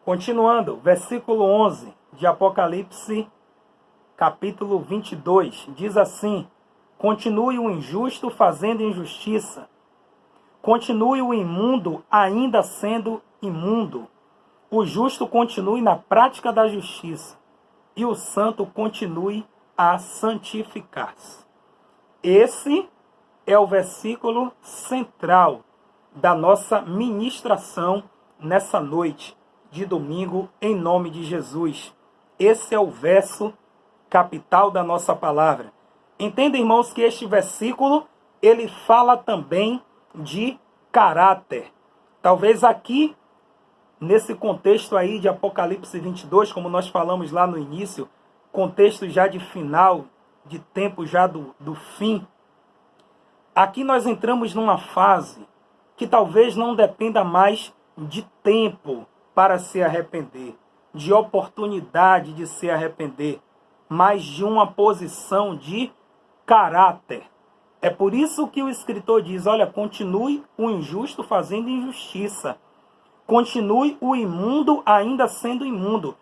Continuando, versículo 11 de Apocalipse, capítulo 22, diz assim: continue o injusto fazendo injustiça, continue o imundo ainda sendo imundo, o justo continue na prática da justiça, e o santo continue a santificar-se. Esse é o versículo central da nossa ministração nessa noite de domingo, em nome de Jesus. Esse é o verso capital da nossa palavra. Entenda, irmãos, que este versículo, ele fala também de caráter. Talvez aqui, nesse contexto aí de Apocalipse 22, como nós falamos lá no início, contexto já de final, de tempo já do fim, aqui nós entramos numa fase que talvez não dependa mais de tempo para se arrepender, de oportunidade de se arrepender, mas de uma posição de caráter. É por isso que o escritor diz, olha, continue o injusto fazendo injustiça, continue o imundo ainda sendo imundo.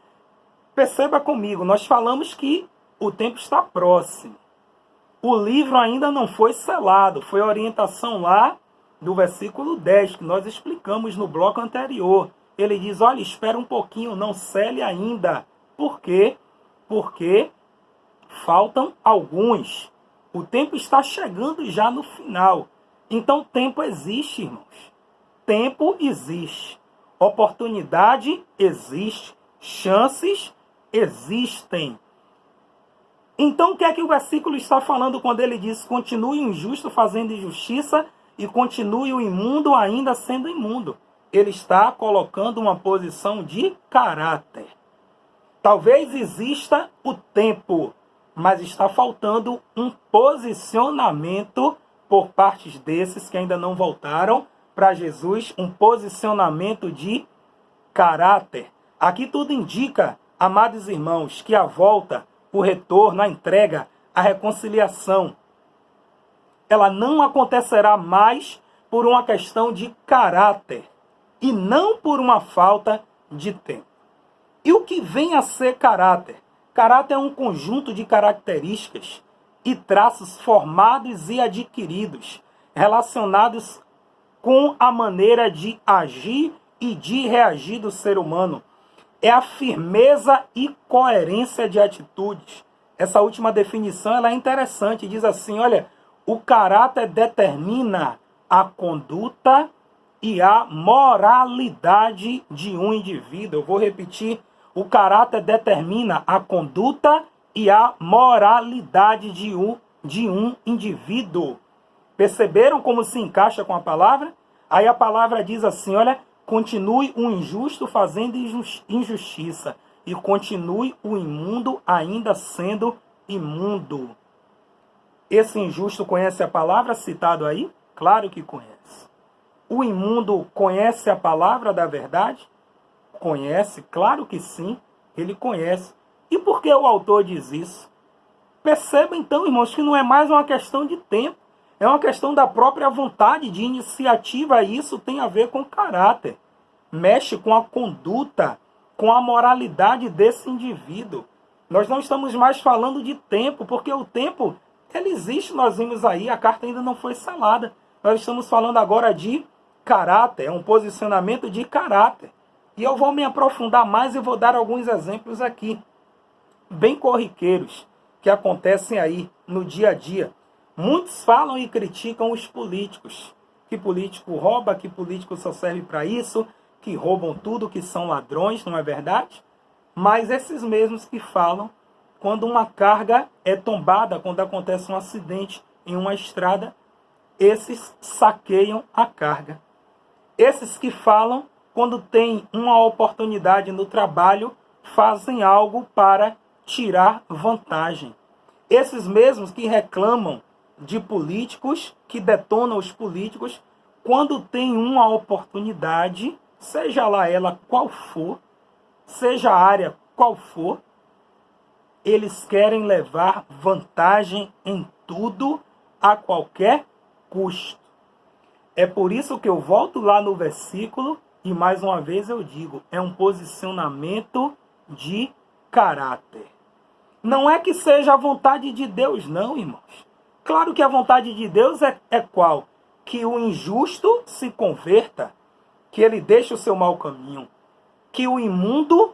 Perceba comigo, nós falamos que o tempo está próximo. O livro ainda não foi selado, foi a orientação lá do versículo 10, que nós explicamos no bloco anterior. Ele diz, olha, espera um pouquinho, não cele ainda. Por quê? Porque faltam alguns. O tempo está chegando já no final. Então, tempo existe, irmãos. Tempo existe. Oportunidade existe. Chances existem. Então, o que é que o versículo está falando quando ele diz, continue o injusto fazendo injustiça e continue o imundo ainda sendo imundo? Ele está colocando uma posição de caráter. Talvez exista o tempo, mas está faltando um posicionamento por partes desses que ainda não voltaram para Jesus, um posicionamento de caráter. Aqui tudo indica, amados irmãos, que a volta, o retorno, a entrega, a reconciliação, ela não acontecerá mais por uma questão de caráter e não por uma falta de tempo. E o que vem a ser caráter? Caráter é um conjunto de características e traços formados e adquiridos, relacionados com a maneira de agir e de reagir do ser humano. É a firmeza e coerência de atitudes. Essa última definição ela é interessante, diz assim, olha, o caráter determina a conduta e a moralidade de um indivíduo. Eu vou repetir, o caráter determina a conduta e a moralidade de um indivíduo. Perceberam como se encaixa com a palavra? Aí a palavra diz assim, olha, continue o injusto fazendo injustiça e continue o imundo ainda sendo imundo. Esse injusto conhece a palavra citado aí? Claro que conhece. O imundo conhece a palavra da verdade? Conhece, claro que sim, ele conhece. E por que o autor diz isso? Perceba então, irmãos, que não é mais uma questão de tempo, é uma questão da própria vontade, de iniciativa, e isso tem a ver com caráter. Mexe com a conduta, com a moralidade desse indivíduo. Nós não estamos mais falando de tempo, porque o tempo, ele existe, nós vimos aí, a carta ainda não foi selada. Nós estamos falando agora de caráter, é um posicionamento de caráter. E eu vou me aprofundar mais e vou dar alguns exemplos aqui, bem corriqueiros, que acontecem aí no dia a dia. Muitos falam e criticam os políticos. Que político rouba, que político só serve para isso, que roubam tudo, que são ladrões, não é verdade? Mas esses mesmos que falam, quando uma carga é tombada, quando acontece um acidente em uma estrada, esses saqueiam a carga. Esses que falam, quando tem uma oportunidade no trabalho, fazem algo para tirar vantagem. Esses mesmos que reclamam de políticos, que detonam os políticos, quando tem uma oportunidade, seja lá ela qual for, seja a área qual for, eles querem levar vantagem em tudo, a qualquer custo. É por isso que eu volto lá no versículo E mais uma vez eu digo, é um posicionamento de caráter. Não é que seja a vontade de Deus, não, irmãos. Claro que a vontade de Deus é qual? Que o injusto se converta, que ele deixe o seu mau caminho, que o imundo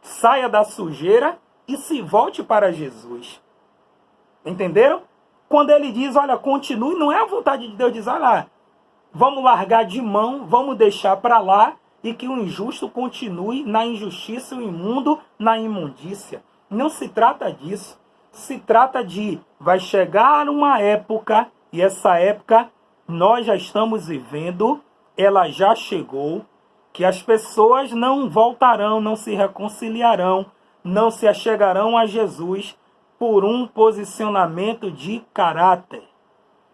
saia da sujeira e se volte para Jesus. Entenderam? Quando ele diz, olha, continue, não é a vontade de Deus dizer, olha, vamos largar de mão, vamos deixar para lá e que o injusto continue na injustiça e o imundo na imundícia. Não se trata disso. Se trata de, vai chegar uma época, e essa época nós já estamos vivendo, ela já chegou, que as pessoas não voltarão, não se reconciliarão, não se achegarão a Jesus por um posicionamento de caráter.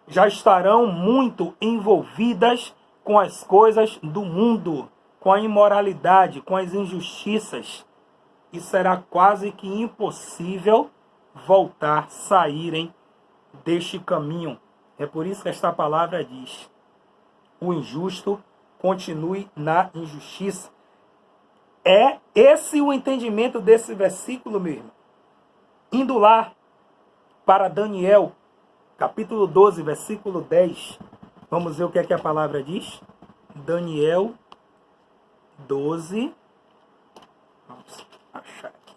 Já estarão muito envolvidas com as coisas do mundo, com a imoralidade, com as injustiças. E será quase que impossível voltar, saírem deste caminho. É por isso que esta palavra diz, o injusto continue na injustiça. É esse o entendimento desse versículo mesmo. Indo lá para Daniel, capítulo 12, versículo 10. Vamos ver o que é que a palavra diz. Daniel 12. Vamos achar aqui.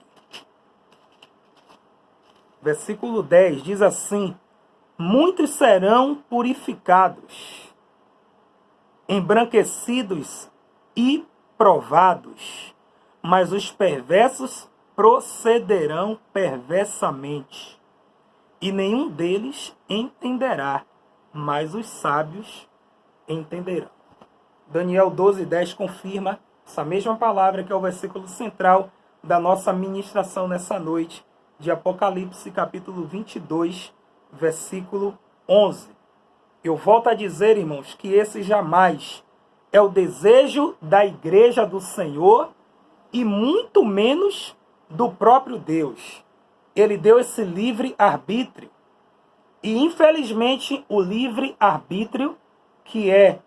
Versículo 10 diz assim: muitos serão purificados, embranquecidos e provados, mas os perversos procederão perversamente, e nenhum deles entenderá, mas os sábios entenderão. Daniel 12:10 confirma essa mesma palavra que é o versículo central da nossa ministração nessa noite, de Apocalipse capítulo 22, versículo 11. Eu volto a dizer, irmãos, que esse jamais é o desejo da igreja do Senhor e muito menos do próprio Deus. Ele deu esse livre-arbítrio. E, infelizmente, o livre-arbítrio, que é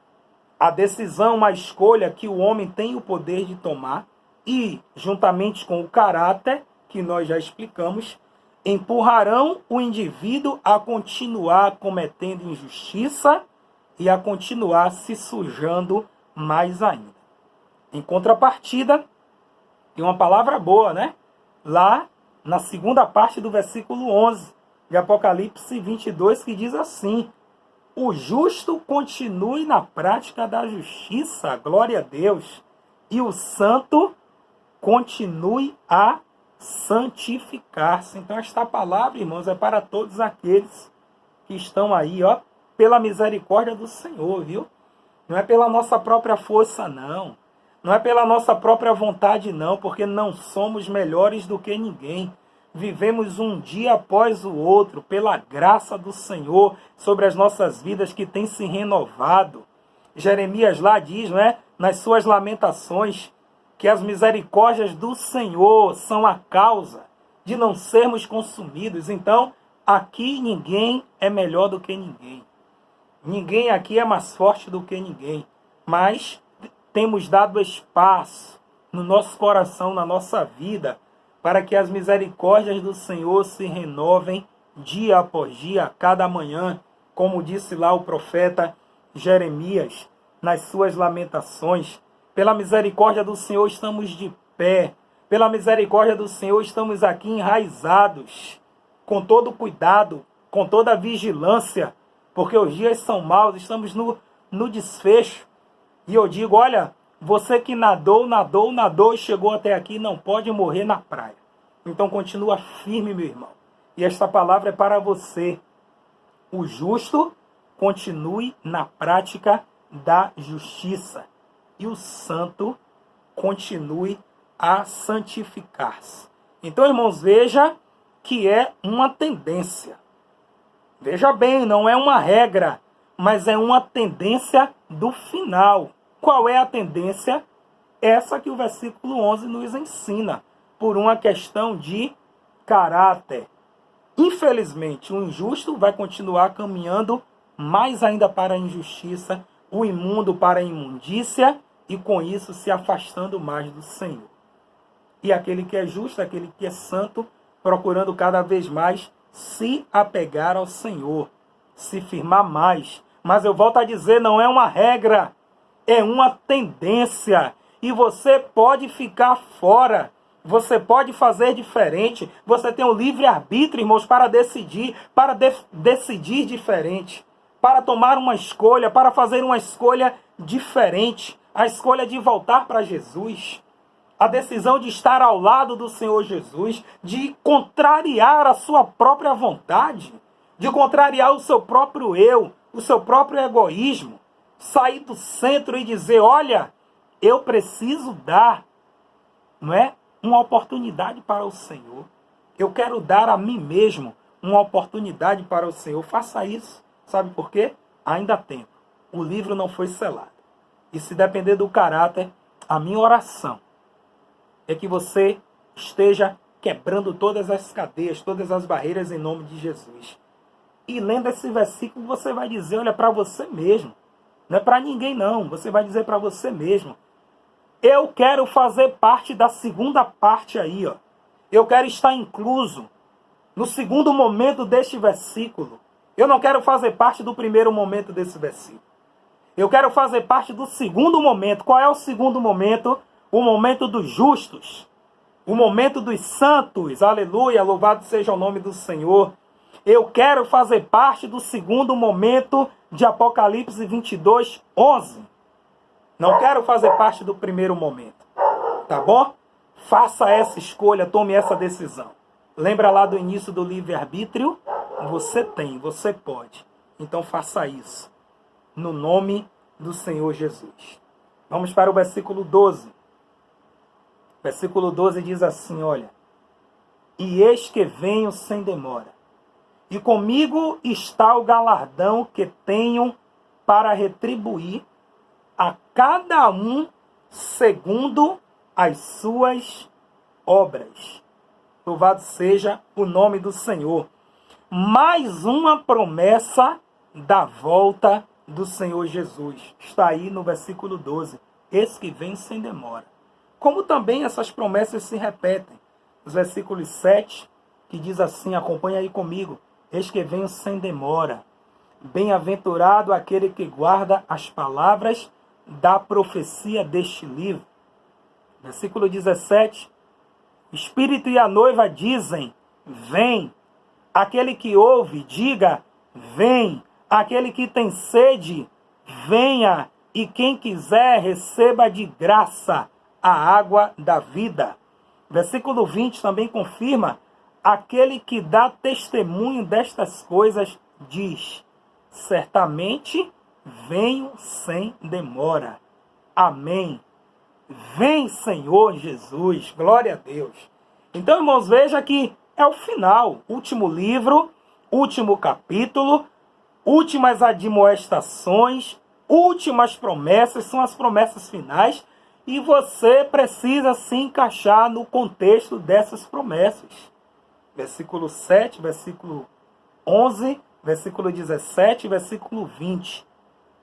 a decisão, a escolha que o homem tem o poder de tomar, e, juntamente com o caráter, que nós já explicamos, empurrarão o indivíduo a continuar cometendo injustiça e a continuar se sujando mais ainda. Em contrapartida, tem uma palavra boa, né? Lá na segunda parte do versículo 11 de Apocalipse 22, que diz assim: o justo continue na prática da justiça, glória a Deus, e o santo continue a santificar-se. Então esta palavra, irmãos, é para todos aqueles que estão aí, ó, pela misericórdia do Senhor, viu? Não é pela nossa própria força, não. Não é pela nossa própria vontade, não, porque não somos melhores do que ninguém. Vivemos um dia após o outro, pela graça do Senhor, sobre as nossas vidas que tem se renovado. Jeremias lá diz, não é, nas suas lamentações, que as misericórdias do Senhor são a causa de não sermos consumidos. Então, aqui ninguém é melhor do que ninguém. Ninguém aqui é mais forte do que ninguém. Mas temos dado espaço no nosso coração, na nossa vida, para que as misericórdias do Senhor se renovem dia após dia, cada manhã, como disse lá o profeta Jeremias, nas suas lamentações. Pela misericórdia do Senhor estamos de pé. Pela misericórdia do Senhor estamos aqui enraizados, com todo cuidado, com toda vigilância, porque os dias são maus, estamos no desfecho. E eu digo, olha, você que nadou e chegou até aqui, não pode morrer na praia. Então continua firme, meu irmão. E esta palavra é para você. O justo continue na prática da justiça. E o santo continue a santificar-se. Então, irmãos, veja que é uma tendência. Veja bem, não é uma regra, mas é uma tendência do final. Qual é a tendência? Essa que o versículo 11 nos ensina, por uma questão de caráter. Infelizmente, o injusto vai continuar caminhando mais ainda para a injustiça, o imundo para a imundícia, e com isso se afastando mais do Senhor. E aquele que é justo, aquele que é santo, procurando cada vez mais se apegar ao Senhor, se firmar mais. Mas eu volto a dizer, não é uma regra, é uma tendência. E você pode ficar fora, você pode fazer diferente, você tem o livre-arbítrio, irmãos, para decidir, decidir diferente, para tomar uma escolha, para fazer uma escolha diferente, a escolha de voltar para Jesus, a decisão de estar ao lado do Senhor Jesus, de contrariar a sua própria vontade, de contrariar o seu próprio eu, o seu próprio egoísmo, sair do centro e dizer, olha, eu preciso dar, não é, uma oportunidade para o Senhor. Eu quero dar a mim mesmo uma oportunidade para o Senhor. Faça isso. Sabe por quê? Ainda há tempo. O livro não foi selado. E se depender do caráter, a minha oração é que você esteja quebrando todas as cadeias, todas as barreiras em nome de Jesus. E lendo esse versículo, você vai dizer, olha, para você mesmo. Não é para ninguém não, você vai dizer para você mesmo. Eu quero fazer parte da segunda parte aí, ó. Eu quero estar incluso no segundo momento deste versículo. Eu não quero fazer parte do primeiro momento desse versículo. Eu quero fazer parte do segundo momento. Qual é o segundo momento? O momento dos justos. O momento dos santos. Aleluia, louvado seja o nome do Senhor. Eu quero fazer parte do segundo momento de Apocalipse 22, 11. Não quero fazer parte do primeiro momento. Tá bom? Faça essa escolha, tome essa decisão. Lembra lá do início do livre-arbítrio? Você tem, você pode. Então faça isso. No nome do Senhor Jesus. Vamos para o versículo 12. Versículo 12 diz assim, olha. E eis que venho sem demora. E comigo está o galardão que tenho para retribuir a cada um segundo as suas obras. Louvado seja o nome do Senhor. Mais uma promessa da volta do Senhor Jesus. Está aí no versículo 12. Esse que vem sem demora. Como também essas promessas se repetem. Os versículos 7, que diz assim, acompanha aí comigo. Eis que venho sem demora. Bem-aventurado aquele que guarda as palavras da profecia deste livro. Versículo 17. O Espírito e a noiva dizem, vem. Aquele que ouve, diga, vem. Aquele que tem sede, venha. E quem quiser, receba de graça a água da vida. Versículo 20 também confirma, aquele que dá testemunho destas coisas diz, certamente venho sem demora. Amém. Vem, Senhor Jesus. Glória a Deus. Então, irmãos, veja que é o final. Último livro, último capítulo, últimas admoestações, últimas promessas, são as promessas finais. E você precisa se encaixar no contexto dessas promessas. Versículo 7, versículo 11, versículo 17, versículo 20.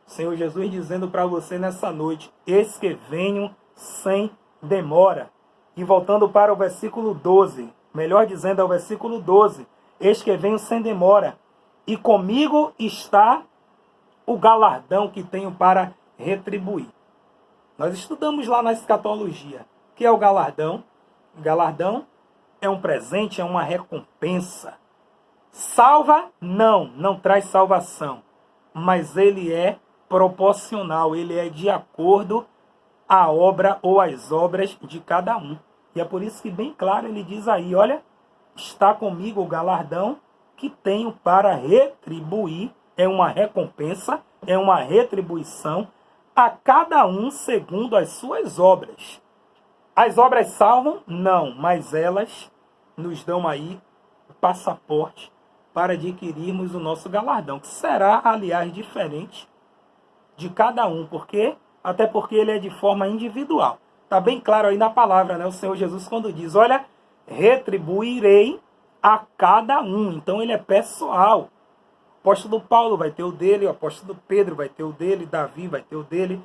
O Senhor Jesus dizendo para você nessa noite, eis que venho sem demora. E voltando para o versículo 12, melhor dizendo, é o versículo 12, eis que venho sem demora, e comigo está o galardão que tenho para retribuir. Nós estudamos lá na escatologia, o que é o galardão? O galardão é um presente, é uma recompensa. Salva? Não traz salvação, mas ele é proporcional, ele é de acordo à obra ou às obras de cada um. E é por isso que bem claro ele diz aí, olha, está comigo o galardão que tenho para retribuir, é uma recompensa, é uma retribuição a cada um segundo as suas obras. As obras salvam? Não, mas elas nos dão aí o passaporte para adquirirmos o nosso galardão, que será, aliás, diferente de cada um, até porque ele é de forma individual. Está bem claro aí na palavra, né? O Senhor Jesus quando diz, olha, retribuirei a cada um. Então ele é pessoal. O apóstolo Paulo vai ter o dele, o apóstolo Pedro vai ter o dele, Davi vai ter o dele.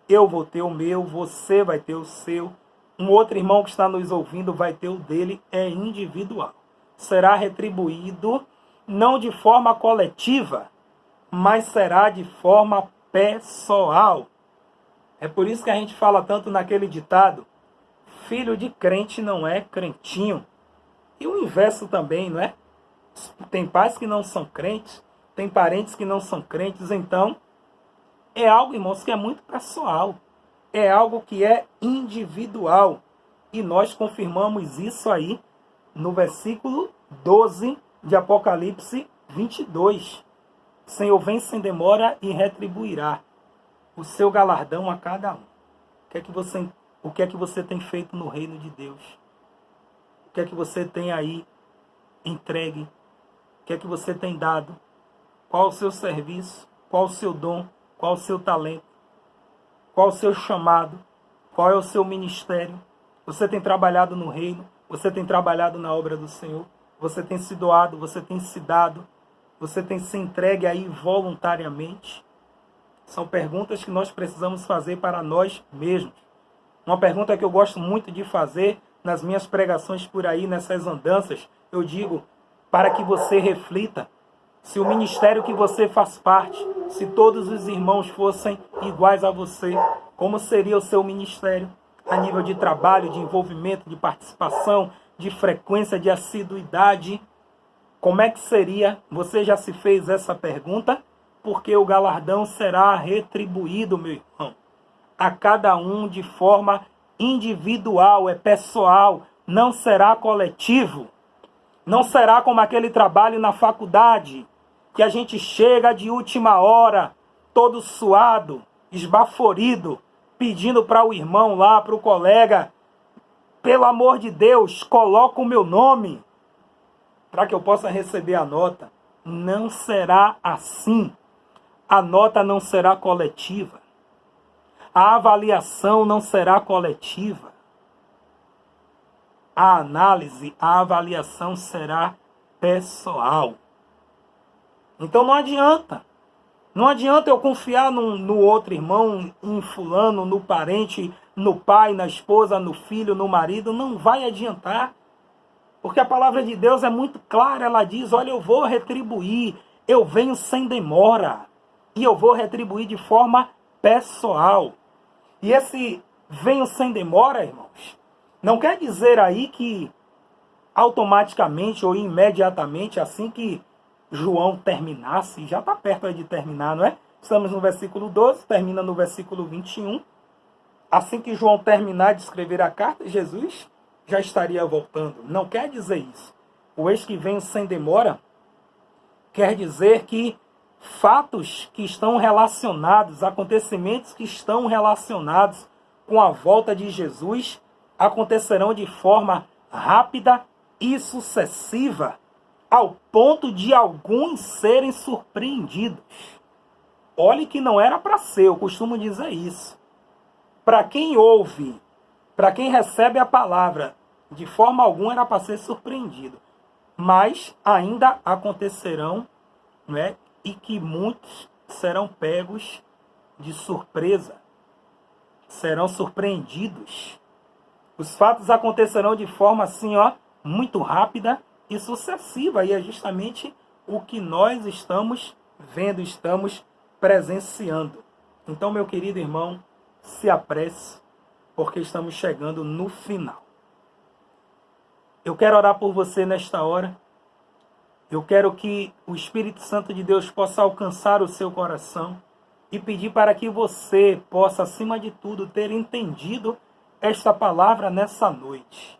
eu vou ter o meu, você vai ter o seu, um outro irmão que está nos ouvindo vai ter o dele, é individual. Será retribuído não de forma coletiva, mas será de forma pessoal. É por isso que a gente fala tanto naquele ditado, filho de crente não é crentinho. E o inverso também, não é? Tem pais que não são crentes, tem parentes que não são crentes, então é algo, irmãos, que é muito pessoal. É algo que é individual. E nós confirmamos isso aí no versículo 12 de Apocalipse 22. Senhor vem sem demora e retribuirá o seu galardão a cada um. O que é que você tem feito no reino de Deus? O que é que você tem aí entregue? O que é que você tem dado? Qual o seu serviço? Qual o seu dom? Qual o seu talento? Qual o seu chamado? Qual é o seu ministério? Você tem trabalhado no reino? Você tem trabalhado na obra do Senhor? Você tem se doado? Você tem se dado? Você tem se entregue aí voluntariamente? São perguntas que nós precisamos fazer para nós mesmos. Uma pergunta que eu gosto muito de fazer nas minhas pregações por aí, nessas andanças, eu digo, para que você reflita, se o ministério que você faz parte, se todos os irmãos fossem iguais a você, como seria o seu ministério? A nível de trabalho, de envolvimento, de participação, de frequência, de assiduidade. Como é que seria? Você já se fez essa pergunta? Porque o galardão será retribuído, meu irmão, a cada um de forma individual, é pessoal, não será coletivo. Não será como aquele trabalho na faculdade, que a gente chega de última hora, todo suado, esbaforido, pedindo para o irmão lá, para o colega, pelo amor de Deus, coloca o meu nome, para que eu possa receber a nota. Não será assim. A nota não será coletiva. A avaliação não será coletiva. A análise, a avaliação será pessoal. Então não adianta. Não adianta eu confiar no outro irmão, em fulano, no parente, no pai, na esposa, no filho, no marido. Não vai adiantar. Porque a palavra de Deus é muito clara. Ela diz, olha, eu vou retribuir. Eu venho sem demora. E eu vou retribuir de forma pessoal. E esse venho sem demora, irmãos, não quer dizer aí que automaticamente ou imediatamente, assim que João terminasse, já está perto aí de terminar, não é? Estamos no versículo 12, termina no versículo 21. Assim que João terminar de escrever a carta, Jesus já estaria voltando. Não quer dizer isso. O eis que venho sem demora quer dizer que fatos que estão relacionados, acontecimentos que estão relacionados com a volta de Jesus acontecerão de forma rápida e sucessiva, ao ponto de alguns serem surpreendidos. Olhe que não era para ser, eu costumo dizer isso. Para quem ouve, para quem recebe a palavra, de forma alguma era para ser surpreendido. Mas ainda acontecerão, não é? E que muitos serão pegos de surpresa, serão surpreendidos. Os fatos acontecerão de forma assim, ó, muito rápida e sucessiva. E é justamente o que nós estamos vendo, estamos presenciando. Então, meu querido irmão, se apresse, porque estamos chegando no final. Eu quero orar por você nesta hora. Eu quero que o Espírito Santo de Deus possa alcançar o seu coração e pedir para que você possa, acima de tudo, ter entendido esta palavra nessa noite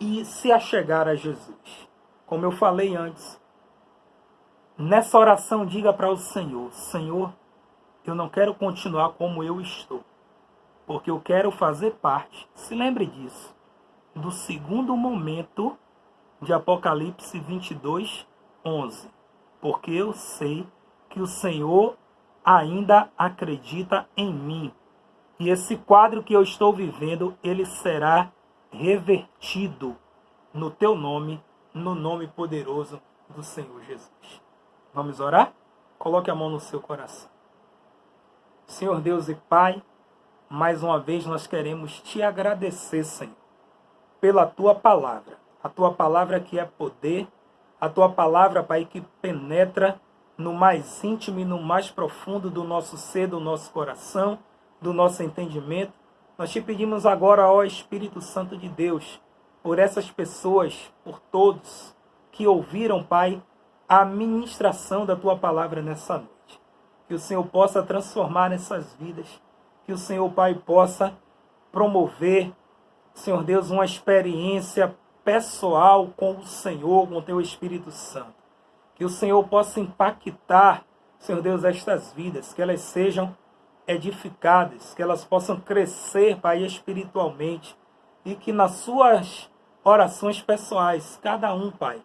e se achegar a Jesus. Como eu falei antes, nessa oração diga para o Senhor, Senhor, eu não quero continuar como eu estou, porque eu quero fazer parte, se lembre disso, do segundo momento de Apocalipse 22, 11. Porque eu sei que o Senhor ainda acredita em mim. E esse quadro que eu estou vivendo, ele será revertido no teu nome, no nome poderoso do Senhor Jesus. Vamos orar? Coloque a mão no seu coração. Senhor Deus e Pai, mais uma vez nós queremos te agradecer, Senhor, pela tua palavra. A tua palavra que é poder, a tua palavra, Pai, que penetra no mais íntimo e no mais profundo do nosso ser, do nosso coração, do nosso entendimento. Nós te pedimos agora, ó Espírito Santo de Deus, por essas pessoas, por todos que ouviram, Pai, a ministração da tua palavra nessa noite. Que o Senhor possa transformar essas vidas, que o Senhor, Pai, possa promover, Senhor Deus, uma experiência pessoal com o Senhor, com o teu Espírito Santo. Que o Senhor possa impactar, Senhor Deus, estas vidas, que elas sejam edificadas, que elas possam crescer, Pai, espiritualmente, e que nas suas orações pessoais, cada um, Pai,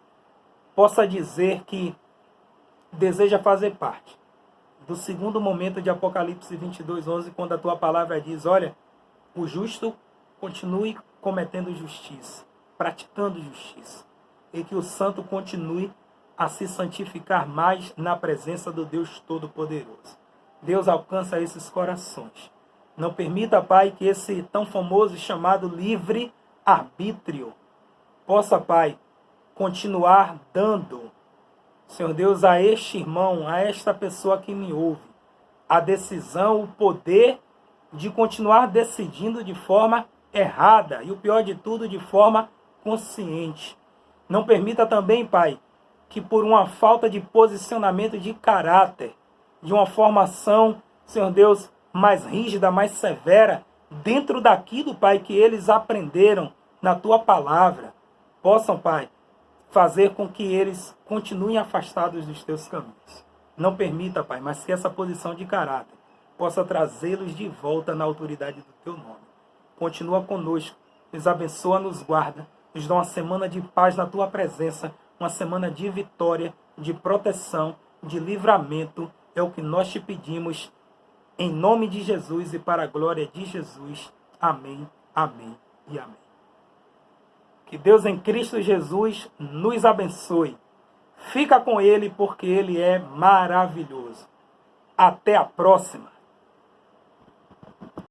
possa dizer que deseja fazer parte do segundo momento de Apocalipse 22:11, quando a tua palavra diz, olha, o justo continue cometendo justiça, praticando justiça, e que o santo continue a se santificar mais na presença do Deus Todo-Poderoso. Deus, alcança esses corações. Não permita, Pai, que esse tão famoso e chamado livre-arbítrio possa, Pai, continuar dando, Senhor Deus, a este irmão, a esta pessoa que me ouve, a decisão, o poder de continuar decidindo de forma errada e, o pior de tudo, de forma consciente. Não permita também, Pai, que por uma falta de posicionamento de caráter, de uma formação, Senhor Deus, mais rígida, mais severa, dentro daquilo, Pai, que eles aprenderam na tua palavra, possam, Pai, fazer com que eles continuem afastados dos teus caminhos. Não permita, Pai, mas que essa posição de caráter possa trazê-los de volta na autoridade do teu nome. Continua conosco, nos abençoa, nos guarda, nos dá uma semana de paz na tua presença, uma semana de vitória, de proteção, de livramento. É o que nós te pedimos, em nome de Jesus e para a glória de Jesus. Amém, amém e amém. Que Deus em Cristo Jesus nos abençoe. Fica com Ele porque Ele é maravilhoso. Até a próxima.